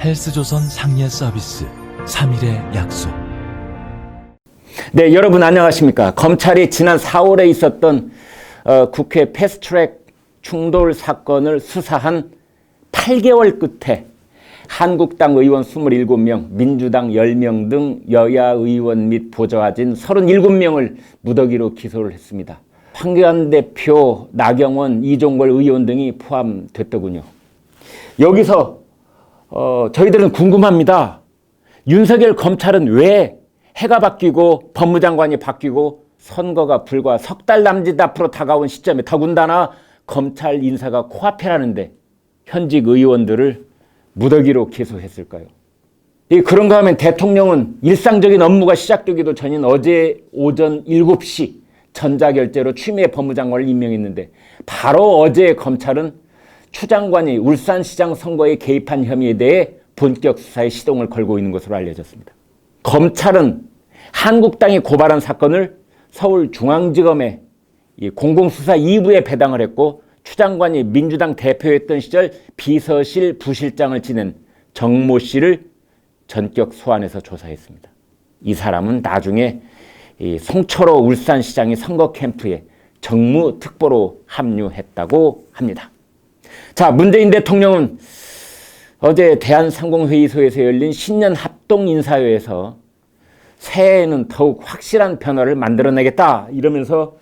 헬스조선 상예 서비스 3일의 약속. 네, 여러분 안녕하십니까. 검찰이 지난 4월에 있었던 국회 패스트트랙 충돌 사건을 수사한 8개월 끝에 한국당 의원 27명, 민주당 10명 등 여야 의원 및 보좌진 37명을 무더기로 기소를 했습니다. 황교안 대표, 나경원, 이종걸 의원 등이 포함됐더군요. 여기서 저희들은 궁금합니다. 윤석열 검찰은 왜 해가 바뀌고 법무장관이 바뀌고 선거가 불과 석 달 남짓 앞으로 다가온 시점에 더군다나 검찰 인사가 코앞이라는데 현직 의원들을 무더기로 기소했을까요? 그런가 하면 대통령은 일상적인 업무가 시작되기도 전인 어제 오전 7시 전자결제로 추미애 법무장관을 임명했는데 바로 어제 검찰은 추 장관이 울산시장 선거에 개입한 혐의에 대해 본격 수사에 시동을 걸고 있는 것으로 알려졌습니다. 검찰은 한국당이 고발한 사건을 서울중앙지검에 공공수사 2부에 배당을 했고 추 장관이 민주당 대표였던 시절 비서실 부실장을 지낸 정모 씨를 전격 소환해서 조사했습니다. 이 사람은 나중에 송철호 울산시장의 선거 캠프에 정무특보로 합류했다고 합니다. 자, 문재인 대통령은 어제 대한상공회의소에서 열린 신년 합동인사회에서 새해에는 더욱 확실한 변화를 만들어내겠다 이러면서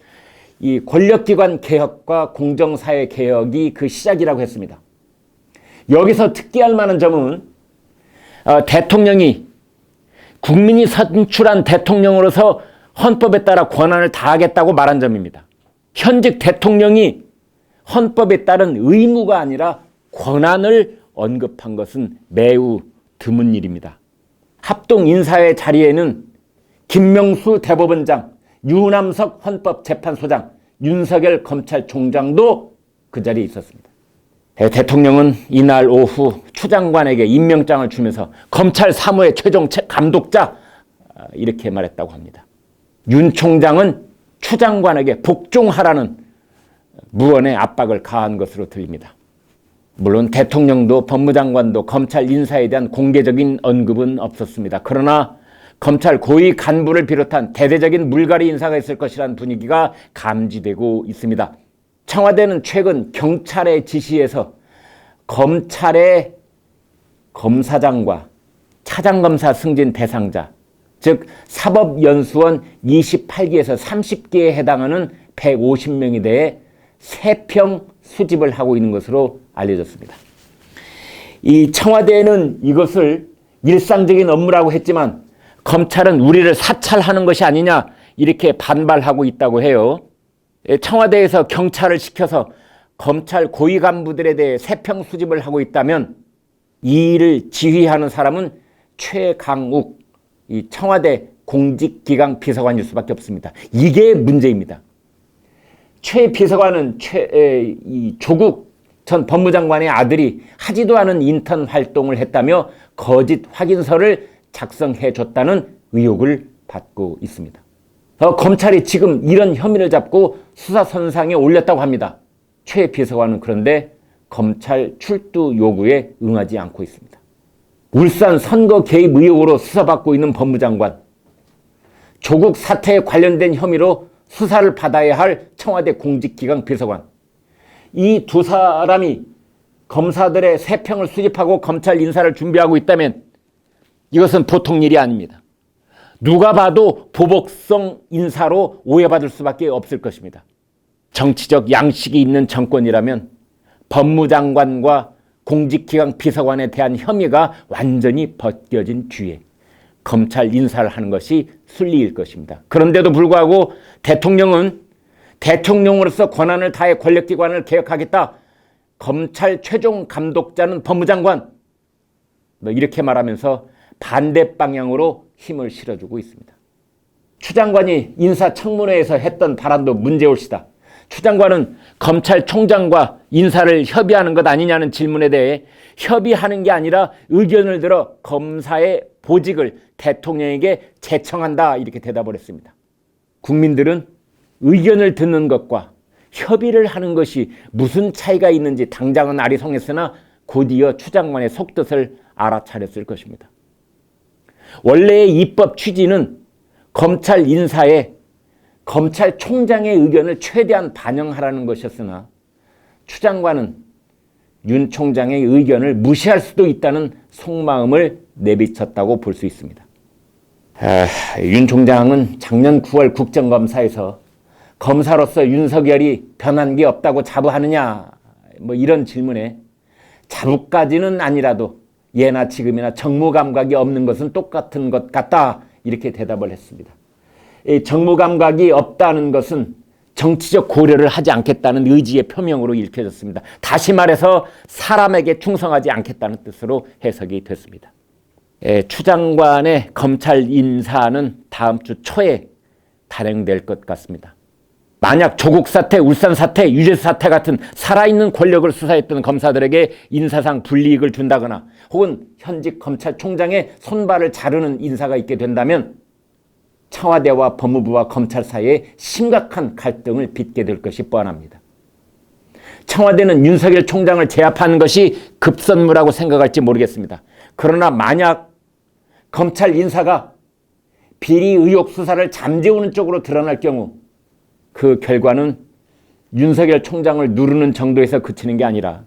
이 권력기관 개혁과 공정사회 개혁이 그 시작이라고 했습니다. 여기서 특기할 만한 점은 대통령이 국민이 선출한 대통령으로서 헌법에 따라 권한을 다하겠다고 말한 점입니다. 현직 대통령이 헌법에 따른 의무가 아니라 권한을 언급한 것은 매우 드문 일입니다. 합동인사회 자리에는 김명수 대법원장, 유남석 헌법재판소장, 윤석열 검찰총장도 그 자리에 있었습니다. 대통령은 이날 오후 추 장관에게 임명장을 주면서 검찰 사무의 최종 감독자 이렇게 말했다고 합니다. 윤 총장은 추 장관에게 복종하라는 무언의 압박을 가한 것으로 들립니다. 물론 대통령도 법무장관도 검찰 인사에 대한 공개적인 언급은 없었습니다. 그러나 검찰 고위 간부를 비롯한 대대적인 물갈이 인사가 있을 것이라는 분위기가 감지되고 있습니다. 청와대는 최근 경찰의 지시에서 검찰의 검사장과 차장검사 승진 대상자, 즉 사법연수원 28기에서 30기에 해당하는 150명에 대해 세평 수집을 하고 있는 것으로 알려졌습니다. 이 청와대는 이것을 일상적인 업무라고 했지만 검찰은 우리를 사찰하는 것이 아니냐 이렇게 반발하고 있다고 해요. 청와대에서 경찰을 시켜서 검찰 고위 간부들에 대해 세평 수집을 하고 있다면 이 일을 지휘하는 사람은 최강욱 이 청와대 공직기강 비서관일 수밖에 없습니다. 이게 문제입니다. 최 비서관은 조국 전 법무장관의 아들이 하지도 않은 인턴 활동을 했다며 거짓 확인서를 작성해 줬다는 의혹을 받고 있습니다. 검찰이 지금 이런 혐의를 잡고 수사선상에 올렸다고 합니다. 최 비서관은 그런데 검찰 출두 요구에 응하지 않고 있습니다. 울산 선거 개입 의혹으로 수사받고 있는 법무장관, 조국 사태에 관련된 혐의로 수사를 받아야 할 청와대 공직기강 비서관, 이 두 사람이 검사들의 세평을 수집하고 검찰 인사를 준비하고 있다면 이것은 보통 일이 아닙니다. 누가 봐도 보복성 인사로 오해받을 수밖에 없을 것입니다. 정치적 양식이 있는 정권이라면 법무장관과 공직기강 비서관에 대한 혐의가 완전히 벗겨진 뒤에 검찰 인사를 하는 것이 순리일 것입니다. 그런데도 불구하고 대통령은 대통령으로서 권한을 다해 권력기관을 개혁하겠다. 검찰 최종 감독자는 법무장관. 이렇게 말하면서 반대 방향으로 힘을 실어주고 있습니다. 추 장관이 인사청문회에서 했던 발언도 문제올시다. 추 장관은 검찰총장과 인사를 협의하는 것 아니냐는 질문에 대해 협의하는 게 아니라 의견을 들어 검사의 보직을 대통령에게 제청한다 이렇게 대답을 했습니다. 국민들은 의견을 듣는 것과 협의를 하는 것이 무슨 차이가 있는지 당장은 아리송했으나 곧이어 추 장관의 속뜻을 알아차렸을 것입니다. 원래의 입법 취지는 검찰 인사에 검찰총장의 의견을 최대한 반영하라는 것이었으나 추 장관은 윤 총장의 의견을 무시할 수도 있다는 속마음을 내비쳤다고 볼 수 있습니다. 윤 총장은 작년 9월 국정감사에서 검사로서 윤석열이 변한 게 없다고 자부하느냐 뭐 이런 질문에 자부까지는 아니라도 예나 지금이나 정무감각이 없는 것은 똑같은 것 같다 이렇게 대답을 했습니다. 이 정무감각이 없다는 것은 정치적 고려를 하지 않겠다는 의지의 표명으로 읽혀졌습니다. 다시 말해서 사람에게 충성하지 않겠다는 뜻으로 해석이 됐습니다. 추 장관의 검찰 인사는 다음 주 초에 단행될 것 같습니다. 만약 조국 사태, 울산 사태, 유재 사태 같은 살아있는 권력을 수사했던 검사들에게 인사상 불이익을 준다거나 혹은 현직 검찰총장의 손발을 자르는 인사가 있게 된다면 청와대와 법무부와 검찰 사이에 심각한 갈등을 빚게 될 것이 뻔합니다. 청와대는 윤석열 총장을 제압하는 것이 급선무라고 생각할지 모르겠습니다. 그러나 만약 검찰 인사가 비리 의혹 수사를 잠재우는 쪽으로 드러날 경우 그 결과는 윤석열 총장을 누르는 정도에서 그치는 게 아니라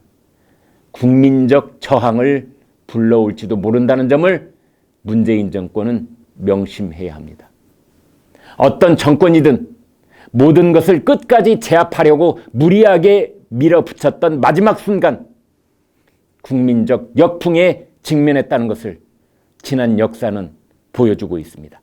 국민적 저항을 불러올지도 모른다는 점을 문재인 정권은 명심해야 합니다. 어떤 정권이든 모든 것을 끝까지 제압하려고 무리하게 밀어붙였던 마지막 순간 국민적 역풍에 직면했다는 것을 지난 역사는 보여주고 있습니다.